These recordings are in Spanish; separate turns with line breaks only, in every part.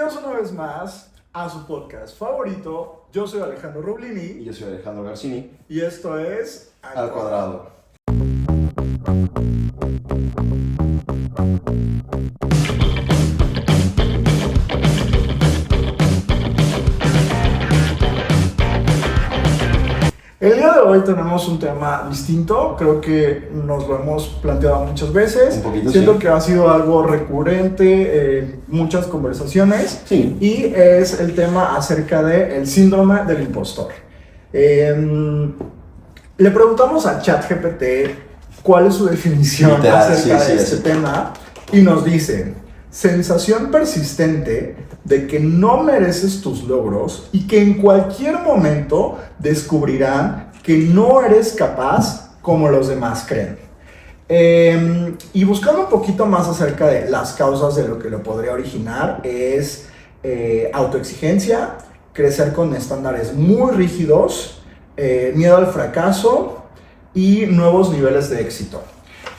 Bienvenidos una vez más a su podcast favorito. Yo soy Alejandro Rublini.
Y yo soy Alejandro Garcini.
Y esto es
Al Cuadrado.
El día de hoy tenemos un tema distinto, creo que nos lo hemos planteado muchas veces.
Un poquito,
siento
sí.
que ha sido algo recurrente en muchas conversaciones.
Sí.
Y es el tema acerca del síndrome del impostor. Le preguntamos a ChatGPT cuál es su definición
Literal,
acerca
sí,
de
sí,
este
sí.
tema y nos dice: sensación persistente de que no mereces tus logros y que en cualquier momento descubrirán que no eres capaz como los demás creen. Y buscando un poquito más acerca de las causas de lo que lo podría originar es autoexigencia, crecer con estándares muy rígidos, miedo al fracaso y nuevos niveles de éxito.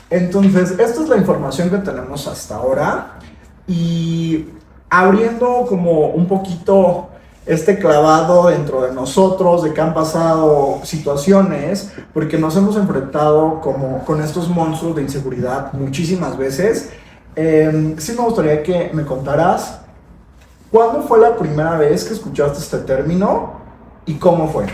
Entonces, esta es la información que tenemos hasta ahora. Y abriendo como un poquito este clavado dentro de nosotros, de que han pasado situaciones, porque nos hemos enfrentado como con estos monstruos de inseguridad muchísimas veces. Sí me gustaría que me contaras cuándo fue la primera vez que escuchaste este término y cómo fue.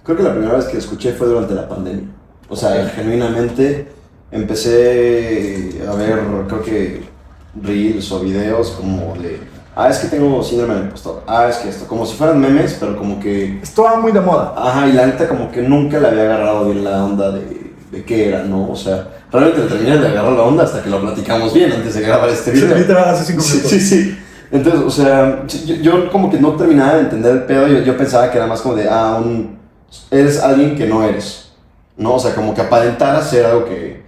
Creo que la primera vez que escuché fue durante la pandemia. O sea, genuinamente empecé a ver, creo que reels o videos como de es que tengo síndrome del impostor, es que esto, como si fueran memes, pero como que
Estaba muy de moda.
y la neta como que nunca le había agarrado bien la onda de qué era, ¿no? O sea, realmente le terminé de agarrar la onda hasta que lo platicamos bien antes de grabar este
Sí,
video.
literal, hace 5 minutos.
Sí. Entonces, o sea, yo como que no terminaba de entender el pedo. Yo pensaba que era más como de, eres alguien que no eres, ¿no? O sea, como que aparentar ser algo que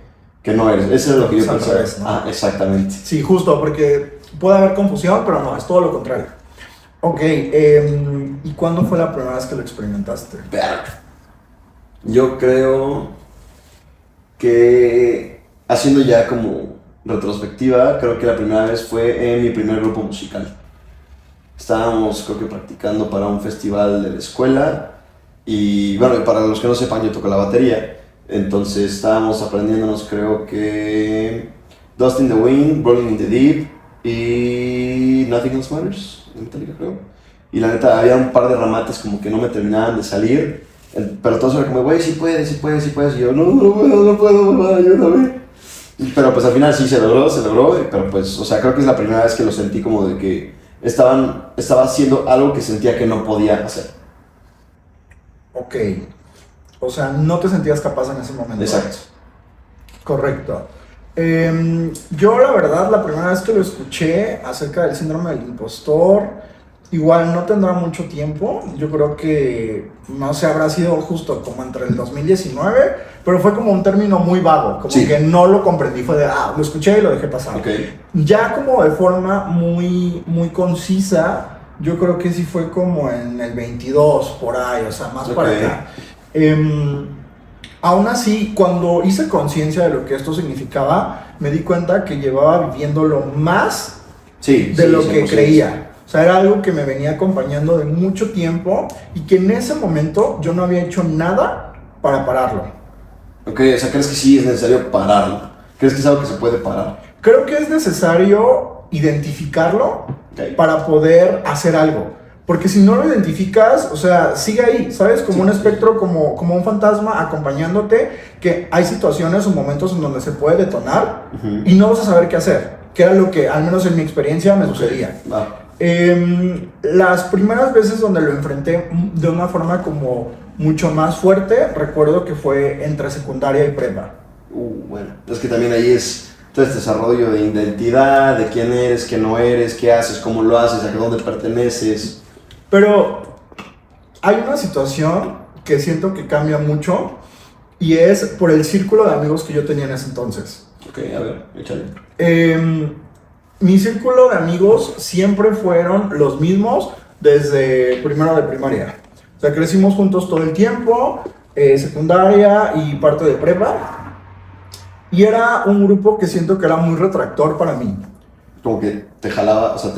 no eres. Eso es lo que yo
Es al
pensaba.
revés, ¿no?
Exactamente.
Sí, justo, porque puede haber confusión, pero no, es todo lo contrario. Ok, ¿y cuándo fue la primera vez que lo experimentaste?
Verga. Yo creo que, haciendo ya como retrospectiva, creo que la primera vez fue en mi primer grupo musical. Estábamos, creo que practicando para un festival de la escuela. Y bueno, para los que no sepan, yo toco la batería. Entonces estábamos aprendiéndonos, creo que Dust in the Wind, Rolling in the Deep y Nothing Else Matters, de Metallica, creo. Y la neta, había un par de remates como que no me terminaban de salir. Pero todos eran como, güey, sí puedes. Y yo, no puedo, ayúdame. Pero pues al final sí se logró. Pero pues, o sea, creo que es la primera vez que lo sentí como de que estaba haciendo algo que sentía que no podía hacer.
Ok, o sea, no te sentías capaz en ese momento.
Exacto.
Correcto. Yo la verdad, la primera vez que lo escuché acerca del síndrome del impostor, igual no tendrá mucho tiempo. Yo creo que, no sé, habrá sido justo como entre el 2019, pero fue como un término muy vago, como
Sí.
que no lo comprendí, fue de, lo escuché y lo dejé pasar.
Okay.
Ya como de forma muy, muy concisa, yo creo que sí fue como en el 22, por ahí, o sea, más para acá. Aún así, cuando hice conciencia de lo que esto significaba, me di cuenta que llevaba viviéndolo más de lo que creía. O sea, era algo que me venía acompañando de mucho tiempo y que en ese momento yo no había hecho nada para pararlo.
Ok, o sea, ¿crees que sí es necesario pararlo? ¿Crees que es algo que se puede parar?
Creo que es necesario identificarlo para poder hacer algo. Porque si no lo identificas, o sea, sigue ahí, ¿sabes? Como un espectro, como un fantasma acompañándote, que hay situaciones o momentos en donde se puede detonar y no vas a saber qué hacer. Que era lo que, al menos en mi experiencia, me sucedía. Las primeras veces donde lo enfrenté de una forma como mucho más fuerte, recuerdo que fue entre secundaria y prepa.
Bueno, es que también ahí es todo este desarrollo de identidad, de quién eres, qué no eres, qué haces, cómo lo haces, a dónde perteneces.
Pero hay una situación que siento que cambia mucho y es por el círculo de amigos que yo tenía en ese entonces.
Ok, a ver, échale.
Mi círculo de amigos siempre fueron los mismos desde primero de primaria. O sea, crecimos juntos todo el tiempo, secundaria y parte de prepa. Y era un grupo que siento que era muy retractor para mí.
Como que te jalaba, o sea,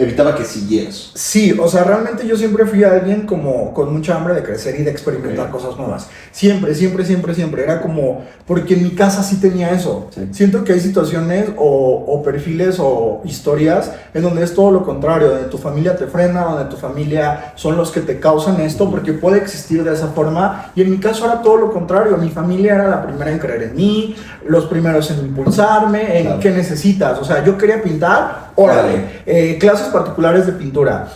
evitaba que siguieras.
Sí, o sea, realmente yo siempre fui alguien como con mucha hambre de crecer y de experimentar cosas nuevas. Siempre, siempre, siempre, siempre. Era como, porque en mi casa sí tenía eso.
Sí.
Siento que hay situaciones o perfiles o historias en donde es todo lo contrario, donde tu familia te frena, donde tu familia son los que te causan esto, porque puede existir de esa forma. Y en mi caso era todo lo contrario. Mi familia era la primera en creer en mí, los primeros en impulsarme, en qué necesitas. O sea, yo quería pintar, órale, clases particulares de pintura.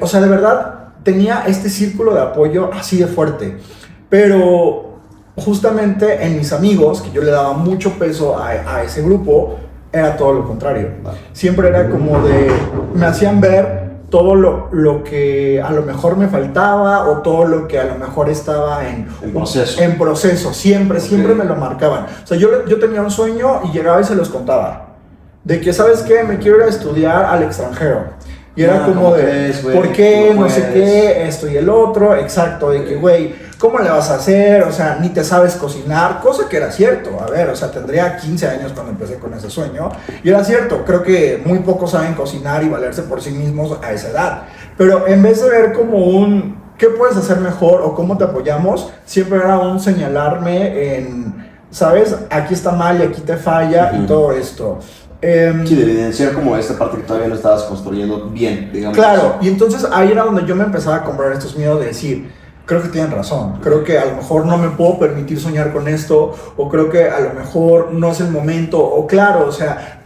O sea, de verdad tenía este círculo de apoyo así de fuerte. Pero justamente en mis amigos, que yo le daba mucho peso a ese grupo, era todo lo contrario. Siempre era como de, me hacían ver todo lo que a lo mejor me faltaba o todo lo que a lo mejor estaba en
proceso.
En proceso, siempre, siempre me lo marcaban. O sea, yo tenía un sueño y llegaba y se los contaba. De que, ¿sabes qué? Me quiero ir a estudiar al extranjero. Y era como de, ¿por qué? No sé qué, esto y el otro. Exacto, de que, güey, ¿cómo le vas a hacer? O sea, ni te sabes cocinar, cosa que era cierto. A ver, o sea, tendría 15 años cuando empecé con ese sueño. Y era cierto, creo que muy pocos saben cocinar y valerse por sí mismos a esa edad. Pero en vez de ver como un, ¿qué puedes hacer mejor o cómo te apoyamos? Siempre era un señalarme en, ¿sabes? Aquí está mal y aquí te falla y todo esto.
Sí, de evidenciar como esta parte que todavía no estabas construyendo bien, digamos.
Claro, y entonces ahí era donde yo me empezaba a comprar estos miedos de decir, creo que tienen razón, creo que a lo mejor no me puedo permitir soñar con esto, o creo que a lo mejor no es el momento, o claro, o sea,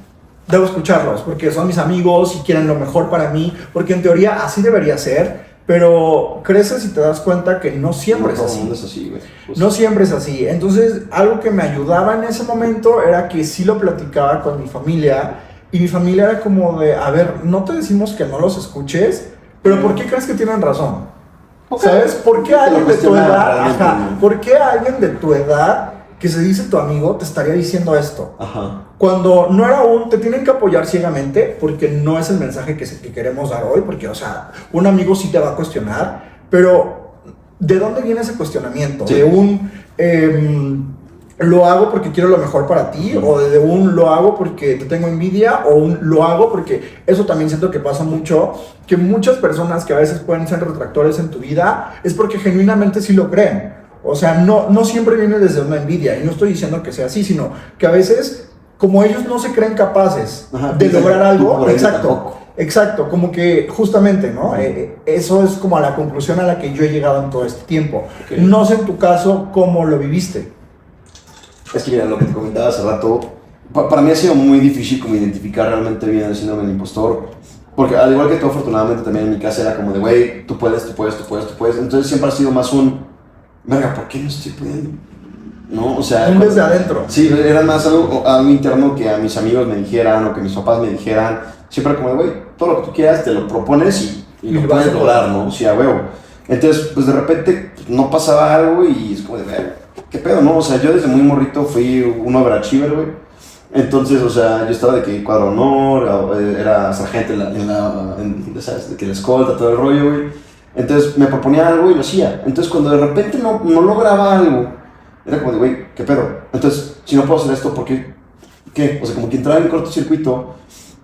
debo escucharlos, porque son mis amigos y quieren lo mejor para mí, porque en teoría así debería ser, pero creces y te das cuenta que no siempre es así.
Es así, güey.
No siempre es así. Entonces, algo que me ayudaba en ese momento era que sí lo platicaba con mi familia, y mi familia era como de, a ver, no te decimos que no los escuches, pero ¿por qué crees que tienen razón? ¿Sabes? ¿Por qué alguien de tu edad, ¿por qué alguien de tu edad que se dice tu amigo te estaría diciendo esto?
Ajá.
Cuando no era te tienen que apoyar ciegamente, porque no es el mensaje que queremos dar hoy, porque, o sea, un amigo sí te va a cuestionar, pero ¿de dónde viene ese cuestionamiento?
Sí.
De lo hago porque quiero lo mejor para ti, o de lo hago porque te tengo envidia, o lo hago porque eso también siento que pasa mucho, que muchas personas que a veces pueden ser retractores en tu vida, es porque genuinamente sí lo creen. O sea, no siempre viene desde una envidia, y no estoy diciendo que sea así, sino que a veces, como ellos no se creen capaces de lograr algo, exacto, como que justamente, ¿no? Eso es como a la conclusión a la que yo he llegado en todo este tiempo. Okay. No sé en tu caso cómo lo viviste.
Es que mira, lo que te comentaba hace rato, para mí ha sido muy difícil como identificar realmente bien el síndrome del impostor, porque al igual que tú, afortunadamente también en mi casa era como de, güey, tú puedes, entonces siempre ha sido más verga, ¿por qué no estoy pudiendo? ¿No? O sea,
desde adentro.
Sí, era más algo interno que a mis amigos me dijeran o que mis papás me dijeran. Siempre como de, güey, todo lo que tú quieras te lo propones y lo puedes lograr, ¿no? O sea, huevo. Entonces, pues de repente no pasaba algo y es como de, ¿qué pedo, no? O sea, yo desde muy morrito fui un overachiever, güey. Entonces, o sea, yo estaba de que cuadro honor, era sargento ¿sabes? De que la escolta, todo el rollo, güey. Entonces me proponía algo y lo hacía. Entonces cuando de repente no lograba algo, era como de, güey, ¿qué pedo? Entonces, si no puedo hacer esto, ¿por qué? ¿Qué? O sea, como que entraba en cortocircuito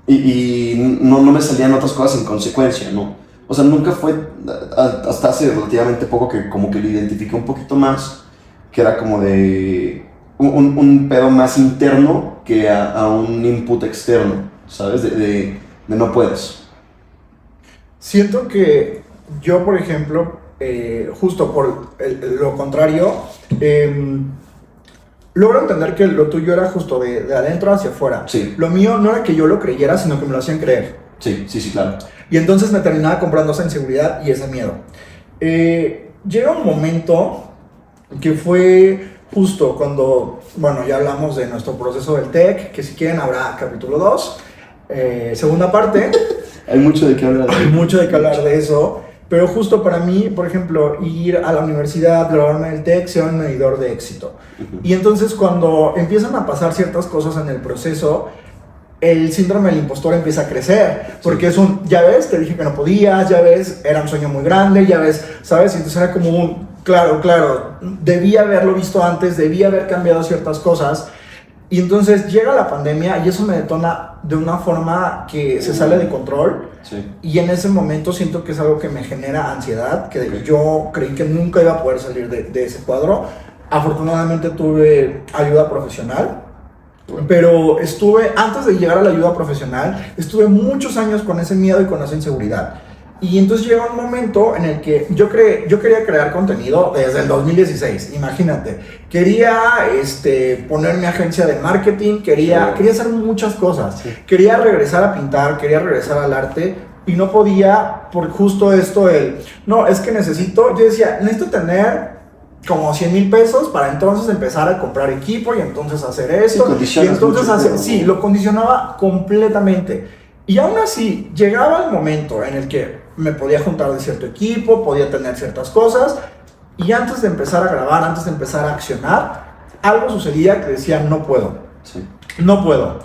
y no me salían otras cosas en consecuencia, ¿no? O sea, nunca fue hasta hace relativamente poco que como que lo identifiqué un poquito más, que era como de un pedo más interno que a un input externo, ¿sabes? De no puedes.
Siento que yo, por ejemplo, justo por lo contrario, logro entender que lo tuyo era justo de adentro hacia afuera.
Sí.
Lo mío no era que yo lo creyera, sino que me lo hacían creer.
Sí, claro.
Y entonces me terminaba comprando esa inseguridad y ese miedo. Llega un momento que fue justo cuando, bueno, ya hablamos de nuestro proceso del TEC, que si quieren habrá capítulo 2, segunda parte.
Hay mucho de qué hablar.
Hay mucho de qué hablar de eso. Pero justo para mí, por ejemplo, ir a la universidad, graduarme del TEC, sea un medidor de éxito. Y entonces cuando empiezan a pasar ciertas cosas en el proceso, el síndrome del impostor empieza a crecer. Porque es ya ves, te dije que no podías, ya ves, era un sueño muy grande, ya ves, ¿sabes? Y entonces era como claro, debía haberlo visto antes, debía haber cambiado ciertas cosas. Y entonces llega la pandemia y eso me detona de una forma que se sale de control.
Sí.
Y en ese momento siento que es algo que me genera ansiedad, que
Ok.
yo creí que nunca iba a poder salir de ese cuadro. Afortunadamente tuve ayuda profesional, pero antes de llegar a la ayuda profesional, estuve muchos años con ese miedo y con esa inseguridad. Y entonces llegó un momento en el que yo quería crear contenido desde el 2016, imagínate. Quería poner mi agencia de marketing, quería hacer muchas cosas.
Sí.
Quería regresar a pintar, quería regresar al arte y no podía por justo esto, no, es que yo decía, necesito tener como 100,000 pesos para entonces empezar a comprar equipo y entonces hacer esto.
Sí,
y entonces
mucho,
sí, lo condicionaba completamente. Y aún así, llegaba el momento en el que me podía juntar de cierto equipo, podía tener ciertas cosas, y antes de empezar a grabar, antes de empezar a accionar, algo sucedía que decía, no puedo,
Sí.
no puedo.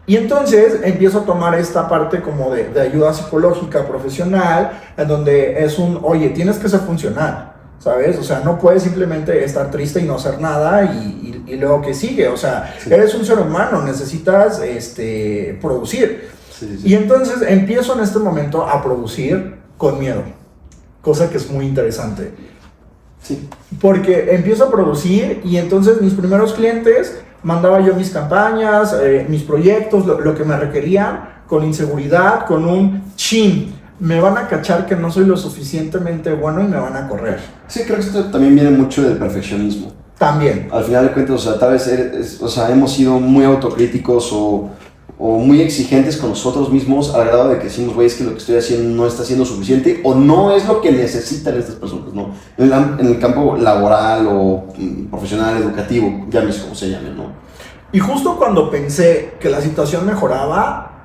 Y entonces empiezo a tomar esta parte como de ayuda psicológica profesional, en donde es oye, tienes que ser funcional, ¿sabes? O sea, no puedes simplemente estar triste y no hacer nada y luego que sigue, o sea,
Sí.
eres un ser humano, necesitas producir.
Sí,
Y entonces empiezo en este momento a producir con miedo, cosa que es muy interesante.
Sí.
Porque empiezo a producir y entonces mis primeros clientes mandaba yo mis campañas, mis proyectos, lo que me requerían, con inseguridad, con un chin. Me van a cachar que no soy lo suficientemente bueno y me van a correr.
Sí, creo que esto también viene mucho del perfeccionismo.
También.
Al final de cuentas, o sea, tal vez hemos sido muy autocríticos o muy exigentes con nosotros mismos al grado de que decimos, güey, es que lo que estoy haciendo no está siendo suficiente o no es lo que necesitan estas personas, ¿no? En el campo laboral o profesional, educativo, llames como se llame, ¿no?
Y justo cuando pensé que la situación mejoraba,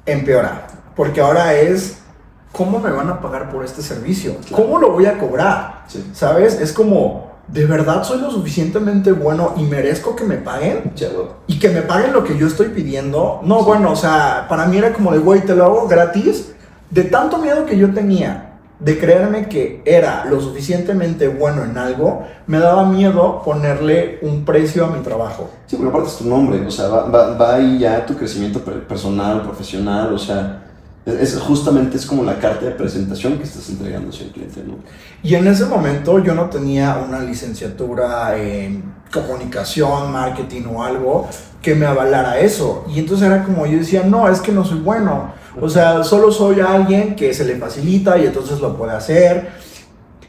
empeora. Porque ahora ¿cómo me van a pagar por este servicio?
Claro.
¿Cómo lo voy a cobrar?
Sí.
¿Sabes? Es como, ¿de verdad soy lo suficientemente bueno y merezco que me paguen?
Chavo.
Y que me paguen lo que yo estoy pidiendo. No,
Sí.
bueno, o sea, para mí era como de, güey, te lo hago gratis. De tanto miedo que yo tenía de creerme que era lo suficientemente bueno en algo, me daba miedo ponerle un precio a mi trabajo.
Sí, porque aparte es tu nombre, o sea, va ahí ya tu crecimiento personal, profesional, o sea, justamente es como la carta de presentación que estás entregando hacia el cliente, ¿no?
Y en ese momento yo no tenía una licenciatura en comunicación, marketing o algo que me avalara eso. Y entonces era como yo decía, no, es que no soy bueno. O sea, solo soy alguien que se le facilita y entonces lo puede hacer.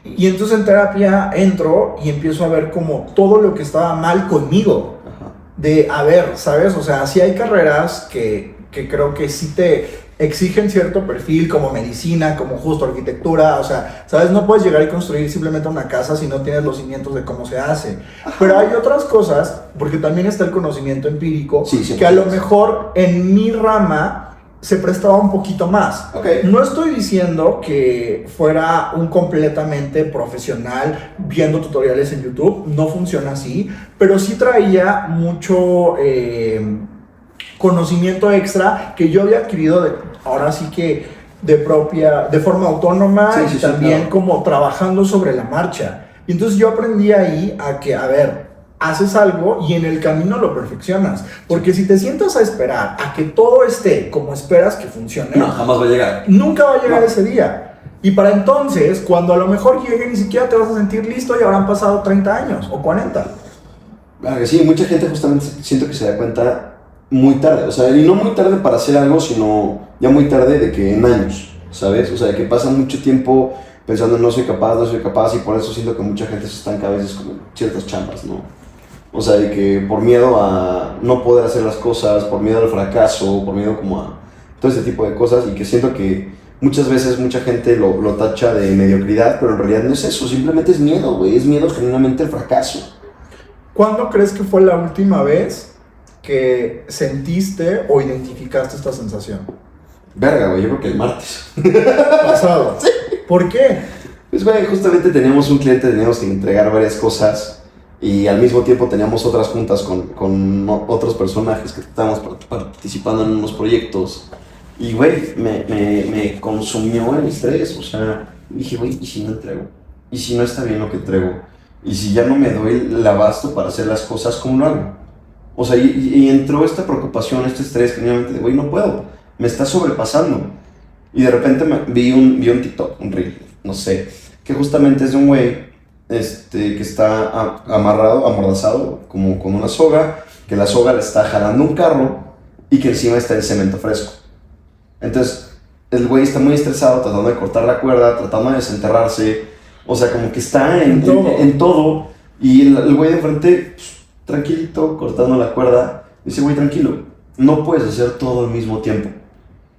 Y entonces en terapia entro y empiezo a ver como todo lo que estaba mal conmigo.
Ajá.
De, a ver, ¿sabes? O sea, sí hay carreras que creo que sí te exigen cierto perfil, como medicina, como justo arquitectura, o sea, ¿sabes? No puedes llegar y construir simplemente una casa si no tienes los cimientos de cómo se hace. Pero hay otras cosas, porque también está el conocimiento empírico,
Sí,
que a lo mejor en mi rama se prestaba un poquito más.
Ok.
No estoy diciendo que fuera un completamente profesional viendo tutoriales en YouTube, no funciona así, pero sí traía mucho conocimiento extra que yo había adquirido ahora sí que de forma autónoma
Sí,
y
sí,
también
claro.
como trabajando sobre la marcha. Y entonces yo aprendí ahí a que, a ver, haces algo y en el camino lo perfeccionas. Porque si te sientas a esperar a que todo esté como esperas que funcione,
No, jamás va a llegar.
nunca va a llegar
No.
ese día. Y para entonces, cuando a lo mejor llegue, ni siquiera te vas a sentir listo y habrán pasado 30 años o 40.
Sí, mucha gente justamente siento que se da cuenta muy tarde, o sea, y no muy tarde para hacer algo, sino ya muy tarde de que en años, ¿sabes? O sea, de que pasa mucho tiempo pensando no soy capaz y por eso siento que mucha gente se estanca a veces como en ciertas chambas, ¿no? O sea, de que por miedo a no poder hacer las cosas, por miedo al fracaso, por miedo como a todo este tipo de cosas y que siento que muchas veces mucha gente lo tacha de mediocridad, pero en realidad no es eso, simplemente es miedo, güey, es miedo genuinamente al fracaso.
¿Cuándo crees que fue la última vez que sentiste o identificaste esta sensación?
Verga, güey, yo creo que el martes.
Pasado. Sí. ¿Por qué?
Pues, güey, justamente teníamos un cliente, teníamos que entregar varias cosas y al mismo tiempo teníamos otras juntas con otros personajes que estábamos participando en unos proyectos. Y, güey, me consumió el estrés, o sea, dije, güey, ¿y si no entrego? ¿Y si no está bien lo que entrego? ¿Y si ya no me doy el abasto para hacer las cosas, cómo lo hago? O sea, y entró esta preocupación, este estrés, genuinamente de, güey, no puedo, me está sobrepasando. Y de repente vi un TikTok, un reel, no sé, que justamente es de un güey que está amarrado, amordazado, como con una soga, que la soga le está jalando un carro y que encima está el cemento fresco. Entonces, el güey está muy estresado, tratando de cortar la cuerda, tratando de desenterrarse, o sea, como que está en todo. Y el güey de enfrente, pues, tranquilito, cortando la cuerda, dice, güey, tranquilo, no puedes hacer todo al mismo tiempo.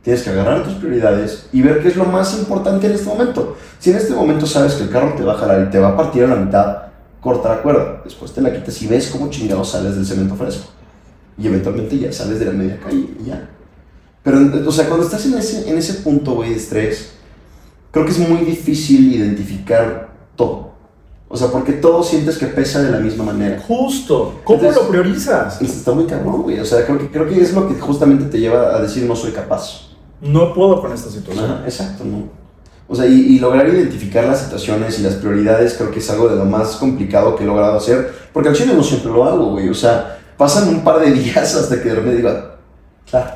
Tienes que agarrar tus prioridades y ver qué es lo más importante en este momento. Si en este momento sabes que el carro te va a jalar y te va a partir a la mitad, corta la cuerda. Después te la quitas y ves cómo chingados sales del cemento fresco. Y eventualmente ya sales de la media calle y ya. Pero, o sea, cuando estás en ese punto, güey, de estrés, creo que es muy difícil identificar todo. O sea, porque todo sientes que pesa de la misma manera.
Justo. ¿Cómo
Entonces,
lo priorizas?
Está muy cabrón, güey. O sea, creo que es lo que justamente te lleva a decir no soy capaz.
No puedo con esta situación.
Ajá, exacto, ¿no? O sea, y lograr identificar las situaciones y las prioridades creo que es algo de lo más complicado que he logrado hacer. Porque al chile no siempre lo hago, güey. O sea, pasan un par de días hasta que de repente digo, claro,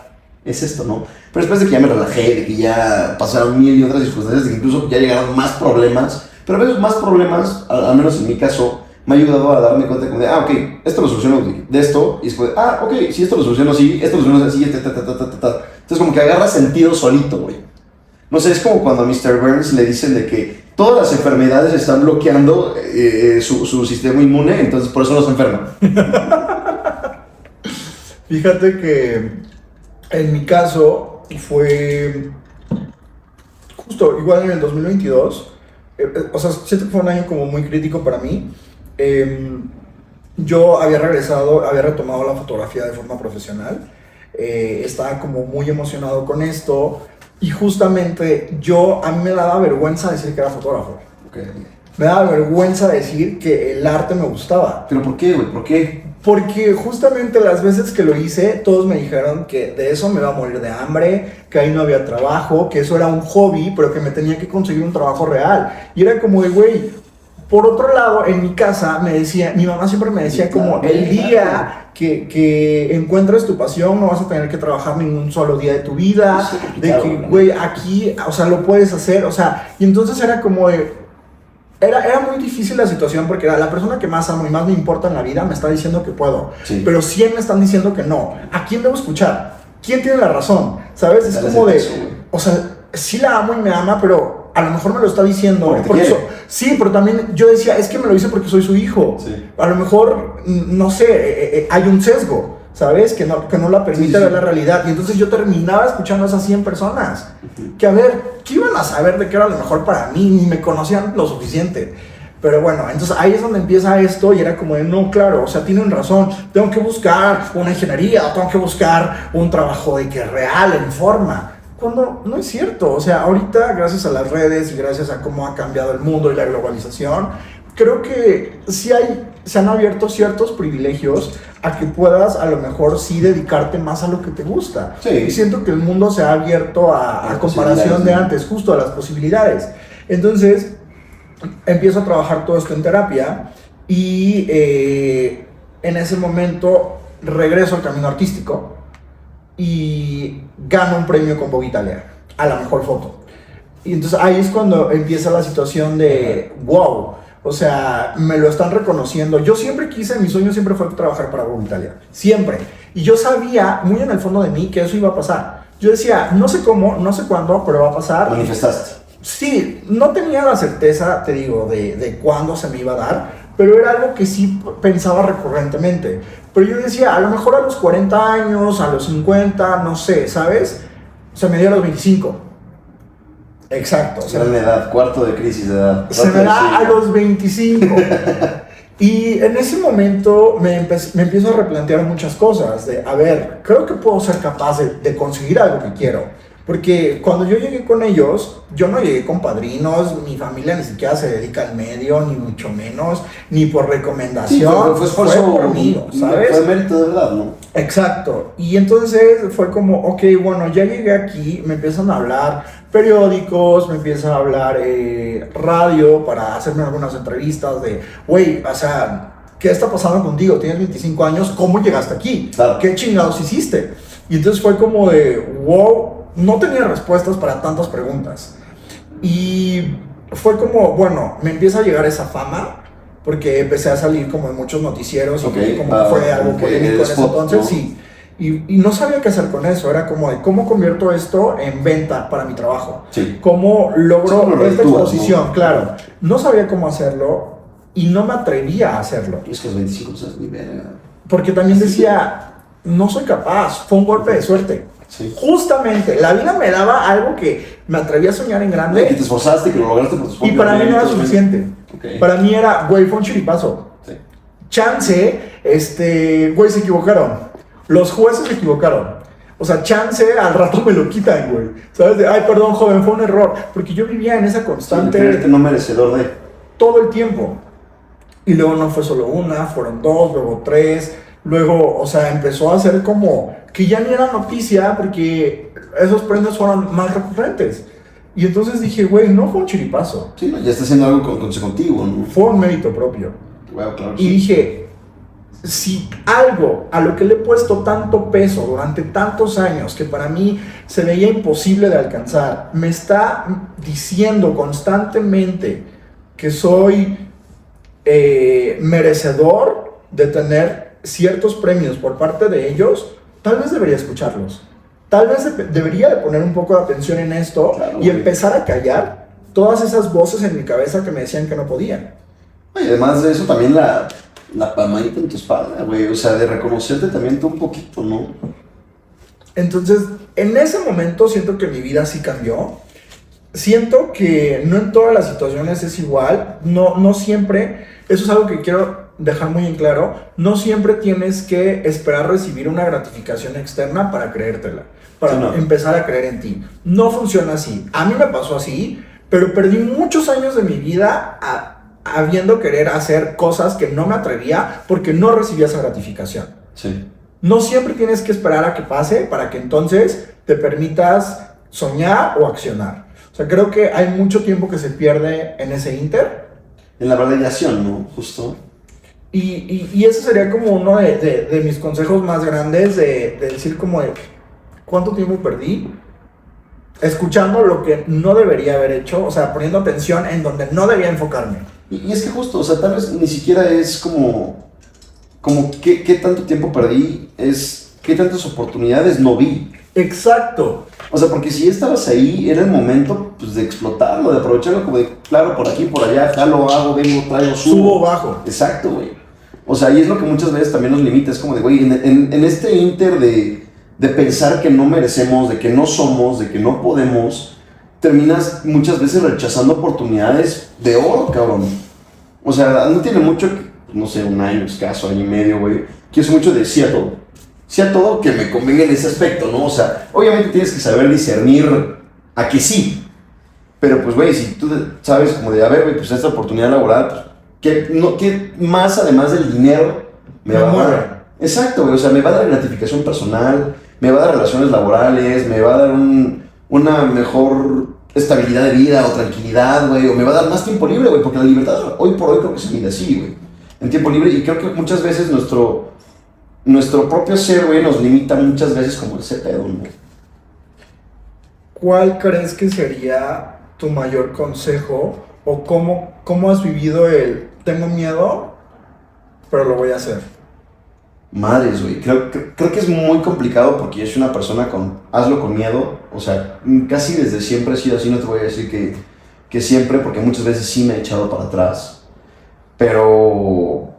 es esto, ¿no? Pero después de que ya me relajé, de que ya pasaron mil y otras circunstancias, de que incluso ya llegaron más problemas. Pero a veces más problemas, al menos en mi caso, me ha ayudado a darme cuenta como de, ok, esto lo soluciono de esto, y después, ok, si esto lo soluciono así, esto lo soluciono así, Entonces como que agarra sentido solito, güey. No sé, es como cuando a Mr. Burns le dicen de que todas las enfermedades están bloqueando su sistema inmune, entonces por eso no se enferma.
Fíjate que en mi caso fue justo igual en el 2022. O sea, siento que fue un año como muy crítico para mí. Yo había retomado la fotografía de forma profesional. Estaba como muy emocionado con esto. Y justamente a mí me daba vergüenza decir que era fotógrafo.
Okay.
Me daba vergüenza decir que el arte me gustaba.
¿Pero por qué, güey? ¿Por qué?
Porque justamente las veces que lo hice, todos me dijeron que de eso me iba a morir de hambre, que ahí no había trabajo, que eso era un hobby, pero que me tenía que conseguir un trabajo real. Y era como de, güey, por otro lado, en mi casa mi mamá siempre me decía como, el día que encuentres tu pasión, no vas a tener que trabajar ningún solo día de tu vida, de que, güey, aquí, o sea, lo puedes hacer, o sea, y entonces era como de... Era muy difícil la situación porque la persona que más amo y más me importa en la vida me está diciendo que puedo, pero 100 me están diciendo que no. ¿A quién debo escuchar? ¿Quién tiene la razón? ¿Sabes? Es como de, o sea, sí la amo y me ama, pero a lo mejor me lo está diciendo sí, pero también yo decía, es que me lo dice porque soy su hijo. Sí. A lo mejor, no sé, hay un sesgo, ¿sabes? Que no la permite ver la realidad. Y entonces yo terminaba escuchando a esas 100 personas. Que a ver, ¿qué iban a saber de qué era lo mejor para mí? Ni me conocían lo suficiente. Pero bueno, entonces ahí es donde empieza esto y era como de, no, claro, o sea, tienen razón. Tengo que buscar una ingeniería, o tengo que buscar un trabajo de que real, en forma. Cuando no es cierto. O sea, ahorita, gracias a las redes y gracias a cómo ha cambiado el mundo y la globalización, creo que sí se han abierto ciertos privilegios a que puedas a lo mejor sí dedicarte más a lo que te gusta. Sí. Y siento que el mundo se ha abierto a comparación de antes, justo a las posibilidades. Entonces, empiezo a trabajar todo esto en terapia y en ese momento regreso al camino artístico y gano un premio con Vogue Italia a la mejor foto. Y entonces ahí es cuando empieza la situación de wow. O sea, me lo están reconociendo. Yo siempre quise, mi sueño siempre fue trabajar para Vogue Italia. Siempre. Y yo sabía, muy en el fondo de mí, que eso iba a pasar. Yo decía, no sé cómo, no sé cuándo, pero va a pasar.
¿Manifestaste?
Sí, no tenía la certeza, te digo, de cuándo se me iba a dar, pero era algo que sí pensaba recurrentemente. Pero yo decía, a lo mejor a los 40 años, a los 50, no sé, ¿sabes? Se me dio a los 25. Exacto.
O sea, la edad, cuarto de crisis de edad.
Se me da a los 25. Y en ese momento me empiezo a replantear muchas cosas. De, a ver, creo que puedo ser capaz de conseguir algo que quiero. Porque cuando yo llegué con ellos, yo no llegué con padrinos, mi familia ni siquiera se dedica al medio, ni mucho menos, ni por recomendación.
Sí,
fue por mí, ¿sabes?
Fue mérito de verdad, ¿no?
Exacto. Y entonces fue como, ok, bueno, ya llegué aquí, me empiezan a hablar periódicos, me empiezan a hablar radio para hacerme algunas entrevistas de, güey, o sea, ¿qué está pasando contigo? Tienes 25 años, ¿cómo llegaste aquí?
Claro.
¿Qué chingados hiciste? Y entonces fue como de, wow, no tenía respuestas para tantas preguntas. Y fue como, bueno, me empieza a llegar esa fama, porque empecé a salir como en muchos noticieros, y como que fue algo polémico en ese entonces, ¿no? Sí. Y no sabía qué hacer con eso, era como de cómo convierto esto en venta para mi trabajo,
Sí.
cómo logro esta exposición,
¿no?
Claro, no sabía cómo hacerlo y no me atrevía a hacerlo.
Es que los 25 no sabes ni verga.
Porque también decía, no soy capaz, fue un golpe de suerte.
Sí.
Justamente, la vida me daba algo que me atrevía a soñar en grande.
Que te esforzaste, que lo lograste por tus propios
y para mí no era
méritos,
suficiente.
Okay.
Para mí era, güey, fue un chiripazo.
Sí.
Chance, güey, se equivocaron. Los jueces se equivocaron. O sea, chance al rato me lo quitan, güey. ¿Sabes? Ay, perdón, joven, fue un error. Porque yo vivía en esa constante.
Creerte no merecedor de.
Todo el tiempo. Y luego no fue solo una, fueron dos, luego tres. Luego, o sea, empezó a ser como que ya ni era noticia porque esos premios fueron más recurrentes. Y entonces dije, güey, no fue un chiripazo.
Sí, no, ya está haciendo algo consecutivo, ¿no?
Fue un mérito propio.
Bueno, claro.
Y dije, si algo a lo que le he puesto tanto peso durante tantos años, que para mí se veía imposible de alcanzar, me está diciendo constantemente que soy merecedor de tener ciertos premios por parte de ellos, tal vez debería escucharlos. Tal vez debería de poner un poco de atención en esto, claro, y empezar a callar todas esas voces en mi cabeza que me decían que no podían.
Y además de eso, también la palmadita en tu espalda, güey. O sea, de reconocerte también tú un poquito, ¿no?
Entonces, en ese momento siento que mi vida sí cambió. Siento que no en todas las situaciones es igual. No siempre. Eso es algo que quiero dejar muy en claro. No siempre tienes que esperar recibir una gratificación externa para creértela, para empezar a creer en ti. No funciona así. A mí me pasó así, pero perdí muchos años de mi vida habiendo querer hacer cosas que no me atrevía porque no recibía esa gratificación.
Sí.
No siempre tienes que esperar a que pase para que entonces te permitas soñar o accionar. O sea, creo que hay mucho tiempo que se pierde en ese inter.
En la validación, ¿no? Justo.
Y ese sería como uno de mis consejos más grandes, de decir como de cuánto tiempo perdí escuchando lo que no debería haber hecho, o sea, poniendo atención en donde no debía enfocarme.
Y es que justo, o sea, tal vez ni siquiera es como qué tanto tiempo perdí, es qué tantas oportunidades no vi.
Exacto.
O sea, porque si estabas ahí, era el momento, pues, de explotarlo, de aprovecharlo, como de, claro, por aquí, por allá, jalo, hago, vengo, traigo,
subo, bajo.
Exacto, güey. O sea, y es lo que muchas veces también nos limita, es como de, güey, en este inter de pensar que no merecemos, de que no somos, de que no podemos, terminas muchas veces rechazando oportunidades de oro, cabrón. O sea, no tiene mucho, no sé, un año escaso, año y medio, güey, que es mucho de sí a todo. Sí a todo que me convenga en ese aspecto, ¿no? O sea, obviamente tienes que saber discernir a que sí. Pero pues, güey, si tú sabes como de, a ver, güey, pues esta oportunidad laboral, pues, ¿qué más además del dinero me va a dar? Exacto, güey, o sea, me va a dar gratificación personal, me va a dar relaciones laborales, me va a dar una mejor estabilidad de vida o tranquilidad, güey, o me va a dar más tiempo libre, güey, porque la libertad hoy por hoy creo que se mide así, güey, en tiempo libre, y creo que muchas veces nuestro propio ser, güey, nos limita muchas veces como ese pedo, ¿no?
¿Cuál crees que sería tu mayor consejo o cómo has vivido tengo miedo, pero lo voy a hacer?
Madres, güey, creo que es muy complicado porque yo soy una persona hazlo con miedo, o sea, casi desde siempre he sido así, no te voy a decir que siempre, porque muchas veces sí me he echado para atrás, pero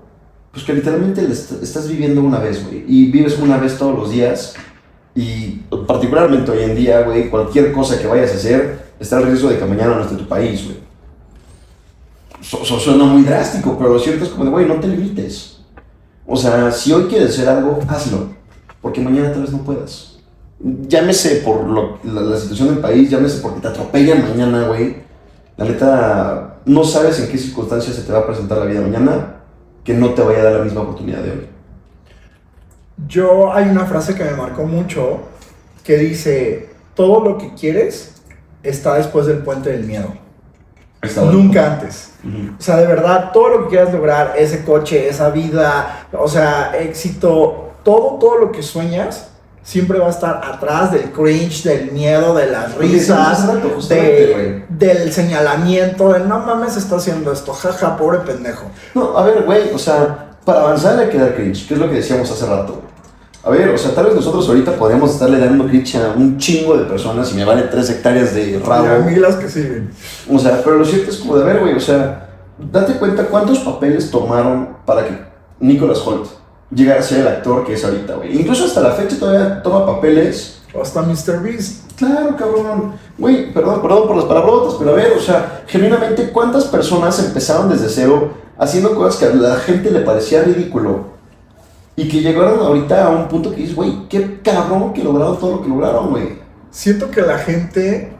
pues que literalmente estás viviendo una vez, güey, y vives una vez todos los días, y particularmente hoy en día, güey, cualquier cosa que vayas a hacer, está el riesgo de que mañana no esté tu país, güey. Suena muy drástico, pero lo cierto es como de, güey, no te limites. O sea, si hoy quieres hacer algo, hazlo, porque mañana tal vez no puedas. Llámese por la situación del país, llámese porque te atropellan mañana, güey. La neta, no sabes en qué circunstancias se te va a presentar la vida mañana que no te vaya a dar la misma oportunidad de hoy.
Hay una frase que me marcó mucho que dice, todo lo que quieres está después del puente del miedo. nunca antes. O sea, de verdad, todo lo que quieras lograr, ese coche, esa vida, o sea, éxito, todo lo que sueñas, siempre va a estar atrás del cringe, del miedo, de las risas, del señalamiento, del no mames, está haciendo esto, jaja, pobre pendejo.
No, a ver, güey, o sea, para avanzar hay que dar cringe, que es lo que decíamos hace rato. A ver, o sea, tal vez nosotros ahorita podríamos estarle dando cringe a un chingo de personas y me vale 3 hectáreas de rabo.
Y a mí las que siguen.
O sea, pero lo cierto es como de, a ver, güey, o sea, date cuenta cuántos papeles tomaron para que Nicholas Hoult llegara a ser el actor que es ahorita, güey. Incluso hasta la fecha todavía toma papeles.
O hasta Mr. Beast.
Claro, cabrón. Güey, perdón por las palabrotas, pero a ver, o sea, genuinamente, ¿cuántas personas empezaron desde cero haciendo cosas que a la gente le parecía ridículo? Y que llegaron ahorita a un punto que dices, güey, qué cabrón que lograron todo lo que lograron, güey.
Siento que la gente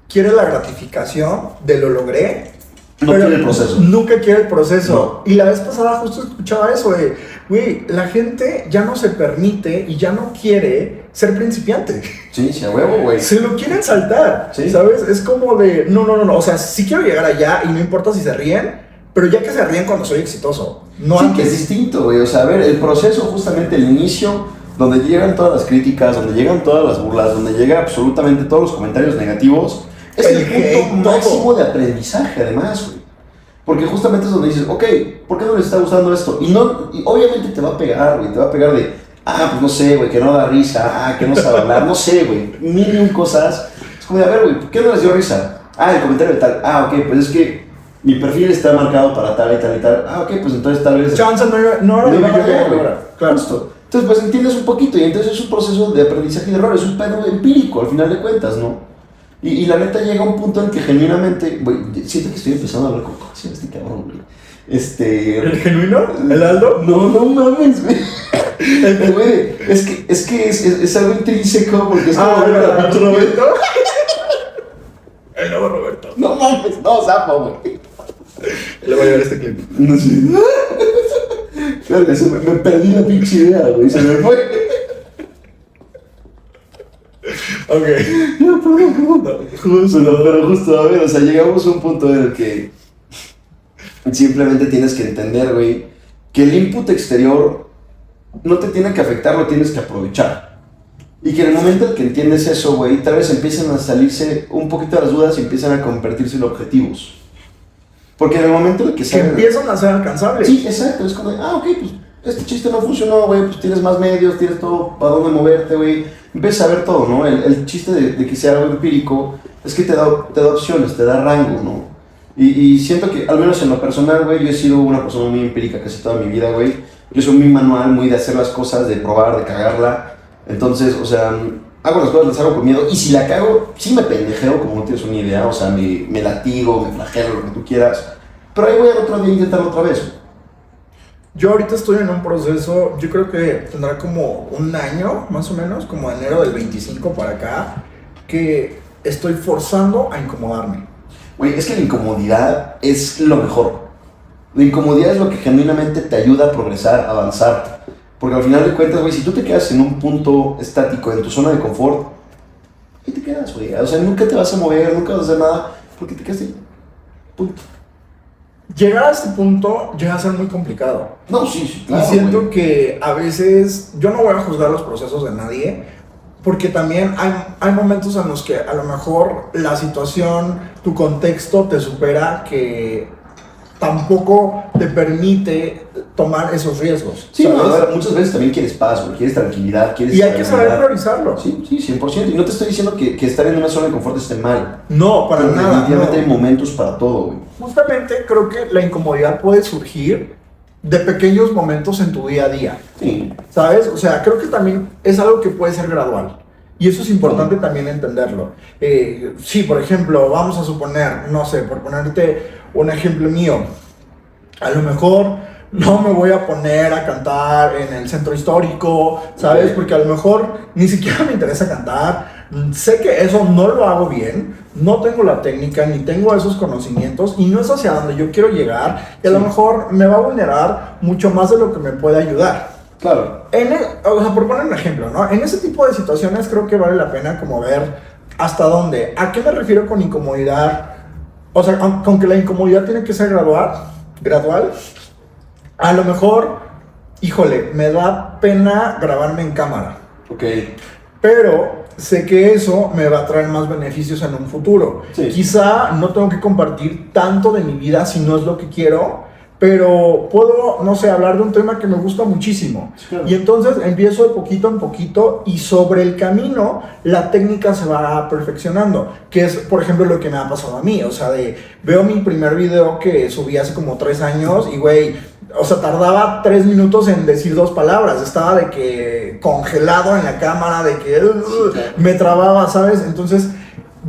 quiere la gratificación de lo logré.
No quiere el proceso.
Nunca quiere el proceso.
No.
Y la vez pasada justo escuchaba eso de, güey, la gente ya no se permite y ya no quiere ser principiante.
Sí, a huevo, güey.
Se lo quieren saltar,
sí.
¿Sabes? Es como de, no, o sea, sí quiero llegar allá y no importa si se ríen, pero ya que se ríen cuando soy exitoso. No
sí,
antes.
que es distinto, güey. O sea, a ver, el proceso, justamente el inicio, donde llegan todas las críticas, donde llegan todas las burlas, donde llega absolutamente todos los comentarios negativos, es el punto máximo de aprendizaje, además, güey. Porque justamente es donde dices, ok, ¿por qué no les está gustando esto? Y obviamente te va a pegar, güey. Te va a pegar de, pues no sé, güey, que no da risa, que no sabe hablar, no sé, güey. Mil y un cosas. Es como de, a ver, güey, ¿por qué no les dio risa? El comentario de tal. Ok, pues es que mi perfil está marcado para tal y tal y tal. Ok, pues entonces tal vez...
Chance no era lo que yo quería lograr.
Claro. Justo. Entonces, pues entiendes un poquito y entonces es un proceso de aprendizaje y de error. Es un pedo empírico, al final de cuentas, ¿no? Y la neta llega a un punto en que genuinamente, güey, siento que estoy empezando a hablar con este cabrón, güey.
¿El genuino? ¿El Aldo?
No mames, güey. Güey, es que es algo intrínseco porque es como...
¿el Roberto? El nuevo Roberto.
No mames, no, zapa, güey.
Le voy a ver este clip.
No sé. Me perdí la pinche idea, güey, se me fue.
Ok.
No, perdón. Pero justo, a ver, o sea, llegamos a un punto en el que simplemente tienes que entender, güey, que el input exterior no te tiene que afectar, lo tienes que aprovechar. Y que en el momento en que entiendes eso, güey, tal vez empiezan a salirse un poquito de las dudas y empiezan a convertirse en objetivos. Porque en el momento en el que
empiezan a ser alcanzables.
Sí, exacto, es como de, ok, pues este chiste no funcionó, güey, pues tienes más medios, tienes todo para dónde moverte, güey. Empiezas a ver todo, ¿no? El chiste de que sea algo empírico es que te da opciones, te da rango, ¿no? Y siento que, al menos en lo personal, güey, yo he sido una persona muy empírica casi toda mi vida, güey. Yo soy muy manual, muy de hacer las cosas, de probar, de cagarla. Entonces, o sea, hago las cosas, las hago con miedo. Y si la cago, sí me pendejeo, como no tienes una idea. O sea, me latigo, me flagelo, lo que tú quieras. Pero ahí voy al otro día a intentarlo otra vez.
Yo ahorita estoy en un proceso, yo creo que tendrá como un año, más o menos, como enero del 25 para acá, que estoy forzando a incomodarme.
Güey, es que la incomodidad es lo mejor. La incomodidad es lo que genuinamente te ayuda a progresar, a avanzar. Porque al final de cuentas, güey, si tú te quedas en un punto estático, en tu zona de confort, ahí te quedas, güey. O sea, nunca te vas a mover, nunca vas a hacer nada, porque te quedas ahí. Punto.
Llegar a este punto llega a ser muy complicado.
No, sí, claro.
Y siento que a veces, yo no voy a juzgar los procesos de nadie, porque también hay momentos en los que a lo mejor la situación, tu contexto te supera, que tampoco te permite tomar esos riesgos.
Sí, no, a ver, muchas veces también quieres paz, güey, quieres tranquilidad, quieres...
Y hay que saber priorizarlo.
Sí, 100%. Y no te estoy diciendo que estar en una zona de confort esté mal.
No, para nada.
Definitivamente
no.
hay momentos para todo, güey.
Justamente creo que la incomodidad puede surgir de pequeños momentos en tu día a día.
Sí.
¿Sabes? O sea, creo que también es algo que puede ser gradual. Y eso es importante también entenderlo. Sí, por ejemplo, vamos a suponer, no sé, por ponerte un ejemplo mío, a lo mejor no me voy a poner a cantar en el centro histórico, ¿sabes?
Okay.
Porque a lo mejor ni siquiera me interesa cantar. Sé que eso no lo hago bien, no tengo la técnica, ni tengo esos conocimientos, y no es hacia donde yo quiero llegar, y a lo mejor me va a vulnerar mucho más de lo que me puede ayudar.
Claro.
O sea, por poner un ejemplo, ¿no? En ese tipo de situaciones creo que vale la pena como ver hasta dónde. ¿A qué me refiero con incomodidad? O sea, aunque la incomodidad tiene que ser gradual, a lo mejor, híjole, me da pena grabarme en cámara.
Ok.
Pero sé que eso me va a traer más beneficios en un futuro.
Sí.
Quizá no tengo que compartir tanto de mi vida si no es lo que quiero, pero puedo, no sé, hablar de un tema que me gusta muchísimo.
Claro.
Y entonces empiezo de poquito en poquito y sobre el camino la técnica se va perfeccionando, que es, por ejemplo, lo que me ha pasado a mí. O sea, veo mi primer video que subí hace como 3 años y, güey, o sea, tardaba 3 minutos en decir 2 palabras. Estaba de que congelado en la cámara, de que me trababa, ¿sabes? Entonces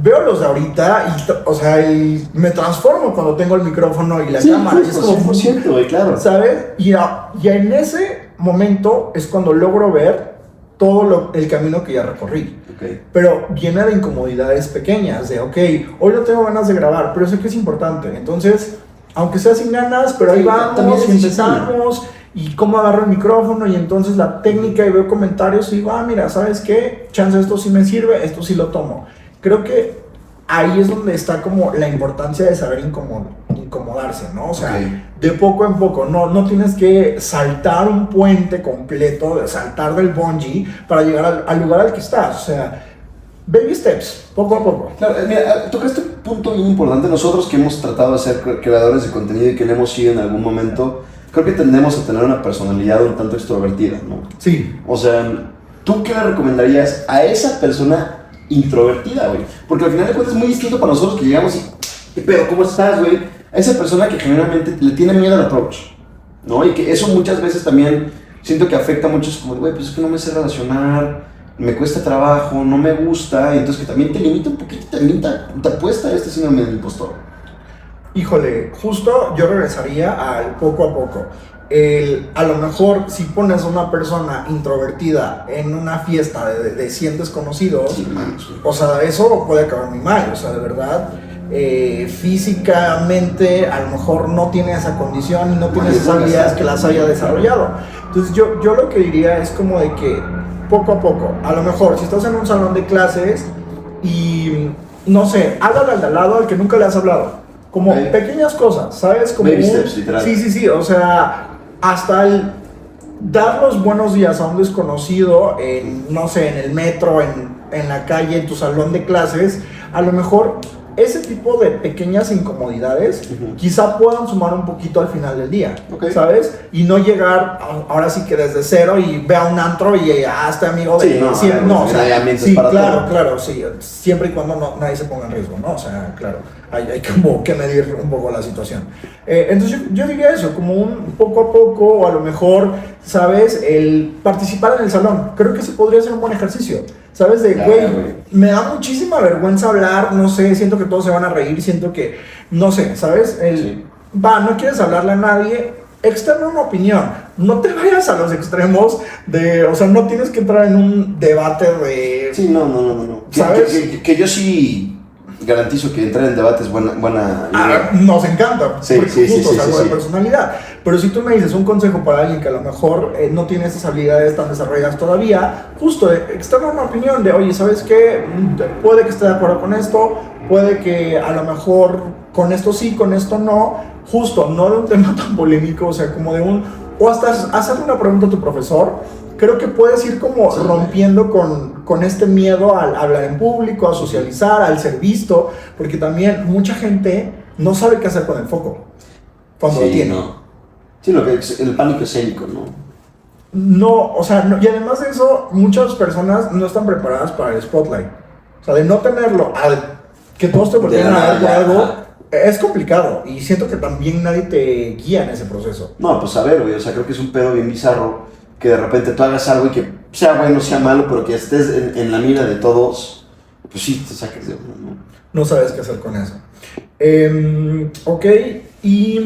veo los de ahorita y, o sea, y me transformo cuando tengo el micrófono y la cámara.
Es como 100%, güey, claro.
¿Sabes? Y en ese momento es cuando logro ver todo el camino que ya recorrí.
Okay.
Pero llena de incomodidades pequeñas, de, ok, hoy no tengo ganas de grabar, pero sé que es importante. Entonces, aunque sea sin ganas, pero ahí vamos y empezamos. Y cómo agarro el micrófono y entonces la técnica y veo comentarios y digo, mira, ¿sabes qué? Chance, esto sí me sirve, esto sí lo tomo. Creo que ahí es donde está como la importancia de saber incomodarse, ¿no? O sea, de poco en poco, no tienes que saltar un puente completo, de saltar del bungee para llegar al lugar al que estás. O sea, baby steps, poco a poco.
Claro, mira, tocaste un punto bien importante. Nosotros que hemos tratado de ser creadores de contenido y que le hemos sido en algún momento, creo que tendemos a tener una personalidad un tanto extrovertida, ¿no?
Sí.
O sea, ¿tú qué le recomendarías a esa persona introvertida, güey? Porque al final de cuentas es muy distinto para nosotros que llegamos y, pero ¿cómo estás, güey? A esa persona que generalmente le tiene miedo al approach, ¿no? Y que eso muchas veces también siento que afecta mucho, es como, güey, pues es que no me sé relacionar, me cuesta trabajo, no me gusta, y entonces que también te limita un poquito, también te apuesta a este síndrome del impostor.
Híjole, justo yo regresaría al poco a poco. A lo mejor si pones a una persona introvertida en una fiesta de 100 desconocidos,
Sí,
o sea, eso puede acabar muy mal. O sea, de verdad, físicamente a lo mejor no tiene esa condición y no tiene esas habilidades que las haya desarrollado. Entonces yo lo que diría es como de que poco a poco, a lo mejor si estás en un salón de clases y no sé, háblale al de al lado al que nunca le has hablado. Como pequeñas cosas, ¿sabes? Como
baby steps, literal.
Sí, o sea, hasta el dar los buenos días a un desconocido, no sé, en el metro, en la calle, en tu salón de clases, a lo mejor ese tipo de pequeñas incomodidades quizá puedan sumar un poquito al final del día, ¿sabes? Y no llegar ahora sí que desde cero y ve a un antro y este amigo de... o sea, sí, claro, sí, siempre y cuando nadie se ponga en riesgo, ¿no? O sea, claro, hay como que medir un poco la situación. Entonces yo diría eso, como un poco a poco, o a lo mejor, ¿sabes? El participar en el salón, creo que ese podría ser un buen ejercicio. ¿Sabes? De, güey, me da muchísima vergüenza hablar, no sé, siento que todos se van a reír, siento que, no sé, ¿sabes? No quieres hablarle a nadie, externa una opinión, no te vayas a los extremos o sea, no tienes que entrar en un debate de...
Sí, no.
¿Sabes?
Que yo sí garantizo que entrar en debate es buena idea.
Nos encanta,
sí,
justo, es algo de personalidad. Pero si tú me dices un consejo para alguien que a lo mejor no tiene esas habilidades tan desarrolladas todavía, justo externa una opinión de, oye, ¿sabes qué? Puede que esté de acuerdo con esto, puede que a lo mejor con esto sí, con esto no, justo, no de un tema tan polémico, o sea, como o hasta hacerle una pregunta a tu profesor. Creo que puedes ir como rompiendo con este miedo al hablar en público, a socializar, al ser visto, porque también mucha gente no sabe qué hacer con el foco cuando lo tiene.
No. Sí, lo que es el pánico escénico, ¿no?
No, o sea, y además de eso, muchas personas no están preparadas para el spotlight. O sea, de no tenerlo, que todos te volteen a ver por algo, es complicado. Y siento que también nadie te guía en ese proceso.
No, pues a ver, güey, o sea, creo que es un pedo bien bizarro que de repente tú hagas algo y que sea bueno, sea malo, pero que estés en la mira de todos, pues sí, te saques de uno, ¿no?
No sabes qué hacer con eso. Ok, y...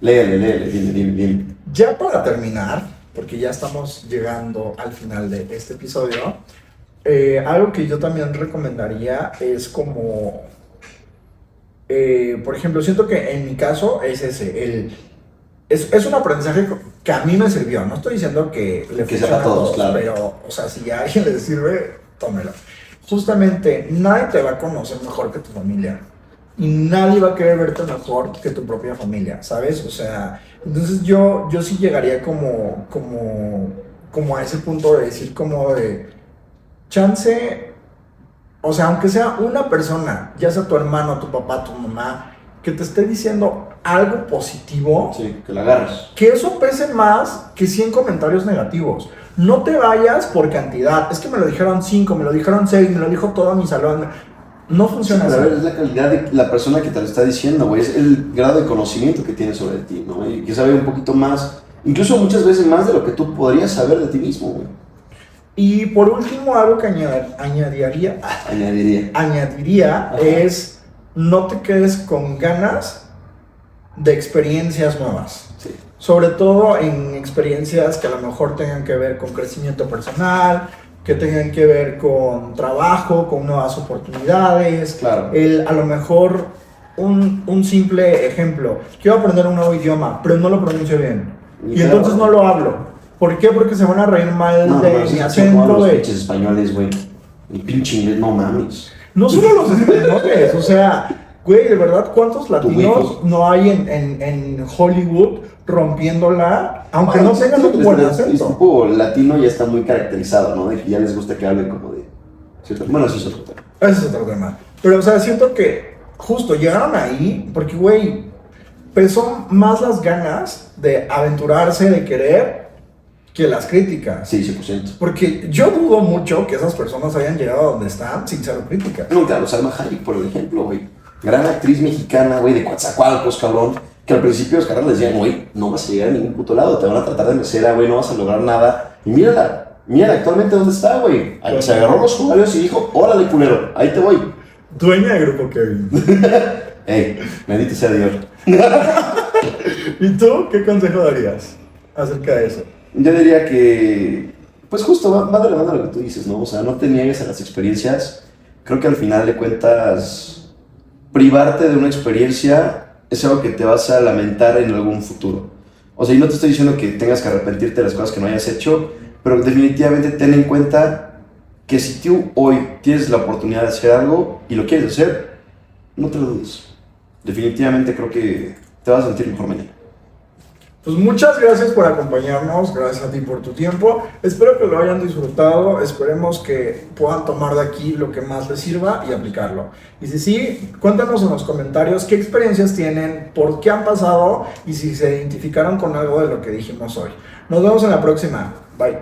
Léele, dime.
Ya para terminar, porque ya estamos llegando al final de este episodio, algo que yo también recomendaría es como... por ejemplo, siento que en mi caso es ese, es un aprendizaje que a mí me sirvió. No estoy diciendo que le funciona a todos, claro. Pero, o sea, si a alguien le sirve, tómelo. Justamente, nadie te va a conocer mejor que tu familia. y nadie va a querer verte mejor que tu propia familia, ¿sabes? O sea, entonces yo sí llegaría como a ese punto de decir como de chance, o sea, aunque sea una persona, ya sea tu hermano, tu papá, tu mamá, que te esté diciendo algo positivo,
Sí, que la agarres.
que eso pese más que 100 comentarios negativos. No te vayas por cantidad. Es que me lo dijeron 5, me lo dijeron 6, me lo dijo todo mi salón. No funciona
Pero
así.
a ver, es la calidad de la persona que te lo está diciendo, güey. Es el grado de conocimiento que tiene sobre ti, ¿no? Y que sabe un poquito más, incluso muchas veces más de lo que tú podrías saber de ti mismo, güey.
Y por último, algo que añadiría
Ajá.
es no te quedes con ganas de experiencias nuevas.
Sí.
Sobre todo en experiencias que a lo mejor tengan que ver con crecimiento personal, que tengan que ver con trabajo, con nuevas oportunidades.
Claro.
A lo mejor un simple ejemplo, quiero aprender un nuevo idioma, pero no lo pronuncio bien. Y
Claro.
entonces no lo hablo. ¿Por qué? Porque se van a reír mal
No,
de
pero
mi
sí, como
acento.
los pinches españoles, güey. El pinche inglés, no mames.
No solo los españoles, o sea, güey, de verdad, ¿cuántos latinos
wifi.
no hay en Hollywood rompiéndola, aunque no tengan un buen
El
acento?
tipo latino ya está muy caracterizado, ¿no? De que ya les gusta que hablen como de... ¿cierto? Bueno, eso es otro tema.
Ese es otro tema. Pero, o sea, siento que justo llegaron ahí porque, güey, pesó más las ganas de aventurarse, de querer, que las críticas.
Sí, 100%.
Porque yo dudo mucho que esas personas hayan llegado a donde están sin ser críticas.
No, claro, Salma Hayek, por ejemplo, güey. Gran actriz mexicana, güey, de Coatzacoalcos, cabrón. Que al principio los carnales decían, güey, no vas a llegar a ningún puto lado, te van a tratar de mesera, güey, no vas a lograr nada. Y mírala, mírala actualmente dónde está, güey. Se agarró los jugadores y dijo, órale, culero, ahí te voy.
Dueña de Grupo Kevin.
Ey, bendito sea Dios.
¿Y tú qué consejo darías acerca de eso?
Yo diría que, pues justo, va de la mano lo que tú dices, ¿no? O sea, no te niegues a las experiencias. Creo que al final de cuentas, privarte de una experiencia es algo que te vas a lamentar en algún futuro. O sea, y no te estoy diciendo que tengas que arrepentirte de las cosas que no hayas hecho, pero definitivamente ten en cuenta que si tú hoy tienes la oportunidad de hacer algo y lo quieres hacer, no te lo dudes. Definitivamente creo que te vas a sentir mejor mañana.
Pues muchas gracias por acompañarnos, gracias a ti por tu tiempo. Espero que lo hayan disfrutado, esperemos que puedan tomar de aquí lo que más les sirva y aplicarlo. Y si sí, cuéntanos en los comentarios qué experiencias tienen, por qué han pasado y si se identificaron con algo de lo que dijimos hoy. Nos vemos en la próxima. Bye.